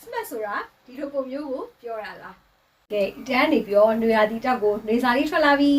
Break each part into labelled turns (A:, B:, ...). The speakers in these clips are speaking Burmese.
A: smart ဆိုတာဒီလိုပုံမျိုးကိုပြောတာလားကဲတန်းနေပြောနွေရာသီတောက်ကိုနေစာလေးထွက်လာပြီ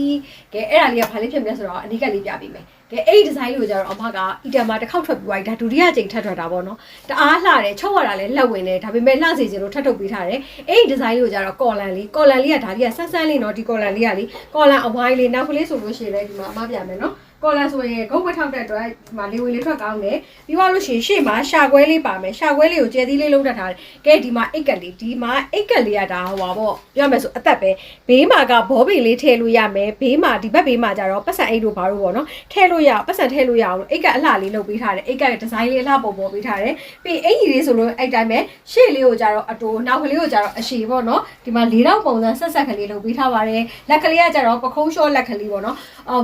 A: ကဲအဲ့ဒါလေးကဘာလေးဖြစ်မလဲဆိုတော့အနိကလေးပြပေးမယ်ကဲအဲ့ဒီဒီဇိုင်းလို့ကြတော့အမကအီတမ်မှာတစ်ခေါက်ထွက်ပြီးသွားပြီဒါဒုတိယကြိမ်ထပ်ထွက်တာပေါ့နော်တအားလှတယ်ချုပ်ရတာလည်းလက်ဝင်တယ်ဒါပေမဲ့လှစေချင်လို့ထပ်ထုတ်ပေးထားတယ်အဲ့ဒီဒီဇိုင်းလို့ကြတော့ကော်လန်လေးကဒါလေးကဆန်းဆန်းလေးနော်ဒီကော်လန်လေးကလေကော်လန်အဝိုင်းလေးနောက်ကလေးဆိုလို့ရှိရင်လည်းဒီမှာအမပြမယ်နော်ကော်လန်ဆိုရင်ဂုတ်ဝက်ထောက်တဲ့အတွက်ဒီမှာလေးဝေးလေးထွက်ကောင်းတယ်ပြီးသွားလို့ရှိရင်ရှေ့မှာရှာခွဲလေးပါမယ်ရှာခွဲလေးကိုကျဲသီးလေးလုံးတက်ထားတယ်ကဲဒီမှာအိတ်ကလေးကဒါဟိုပါပေါ့ပြောမယ်ဆိုအသက်ပဲဘေးမှာကဘောပင်လေးထည့်လို့ရမယ်ဘေးမှာဒီဘက်ဘေးမှာကျတော့ပတ်စံအိတ်တို့ဘာလို့ပေါ့နော်ထည့်လို့ရပတ်စံထည့်လို့ရအောင်အိတ်ကအလှလေးလုပ်ပေးထားတယ်အိတ်ကဒီဇိုင်းလေးအလှပေါ်ပေးထားတယ်ပြီးအင်ကြီးလေးဆိုလို့အဲ့တိုင်းပဲရှေ့လေးကိုကျတော့အတိုနောက်ကလေးကိုကျတော့အရှည်ပေါ့နော်ဒီမှာ၄000ပုံစံဆက်ကလေးလုပ်ပေးထားပါတယ်လက်ကလေးကကျတော့ပကုံးရှော့လက်ကလေးပေါ့နော်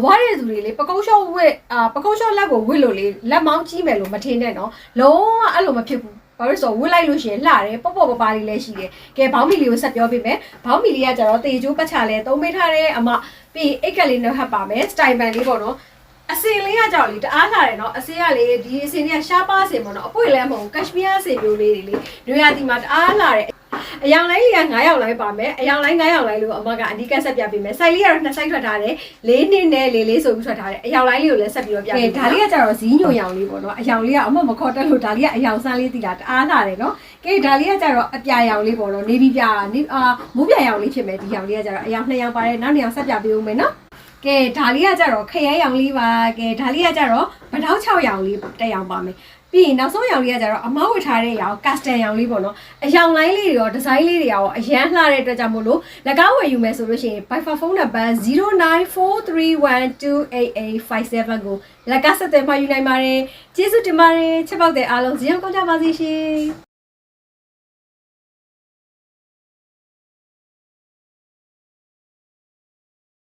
A: ဝါးတဲ့သူတွေလေပကုံးရှော့ဝစ်ပကုံးရှော့လက်ကိုဝစ်လို့လေလက်မောင်းကြီးမယ်လို့မထင်နဲ့နော်လုံးဝအဲ့လိုမဖြစ်ဘူးဘာလို့ဆိုဝစ်လိုက်လို့ရှိရင်လှတယ်ပေါ့ပေါ့ပလေးလည်းရှိတယ်ကဲဘောင်းမီလေးကိုဆက်ပြောပေးမယ်ဘောင်းမီလေးကကျတော့တေချိုးပတ်ချလဲသုံးပေးထားတယ်အမပြီးအိတ်ကလေးနဲ့ဟပ်ပါမယ်စတိုင်ပန်လေးပေါ့နော်အစင်လေးကကြောက်လေတအားလာတယ်နော်အစင်ကလေဒီအစင်တွေကရှားပါးစင်ပေါ့နော်အပွေလည်းမဟုတ်ဘူးကက်ရှမီးယားစင်မျိုးလေးတွေလေနွေရာသီမှာတအားလာတယ်အယောင်လိုင်းလေးက9ယောက်လိုက်ပါမယ်အယောင်လိုင်း9ယောက်လိုက်လို့အမကအနီးကဆက်ပြပေးမယ်စိုက်လေးကတော့2စိုက်ထွက်ထားတယ်4နှစ်နဲ့လေးဆိုပြီးထွက်ထားတယ်အယောင်လိုင်းလေးကိုလည်းဆက်ပြီးတော့ပြပေးဒါလေးကကျတော့ဇီးညိုရောင်လေးပေါ့နော်အယောင်လေးကအမမခေါ်တက်လို့ဒါလေးကအယောင်ဆန်းလေးတီလာတအားလာတယ်နော်ကဲဒါလေးကကျတော့အပြာရောင်လေးပေါ့နော်နေပြီးပြမိုးပြာရောင်လေးဖြစ်မယ်ဒီရောင်လေးကကျတော့အယောင်2ယောက်ပါတယ်နောက်2ယောက်ဆက်ပြပေးဦးမယ်နော်ကဲဒါလေးကကျတော့ခရဲရောင်လေးပါကဲဒါလေးကကျတော့ဗတောက်6ရောင်လေးတက်ရောင်ပါမယ်ပြီးရင်နောက်ဆုံးရောင်လေးကကျတော့အမောက်ဝတ်ထားတဲ့ရောင်ကတ်စတန်ရောင်လေးပေါ့နော်အရောင်လိုင်းလေးတွေရောဒီဇိုင်းလေးတွေရောအရန်လှတဲ့အတွက်ကြောင့်မို့လို့၎င်းဝယ်ယူမယ်ဆိုလို့ရှိရင် by phone number 0943128857ကိုလက်ကဆက်သွယ်မှယူနိုင်ပါတယ်ကျေးဇူးတင်ပါတယ်ချက်ပေါက်တဲ့အားလုံးဇီးအောင်ကောင်းကြပါစေရှင်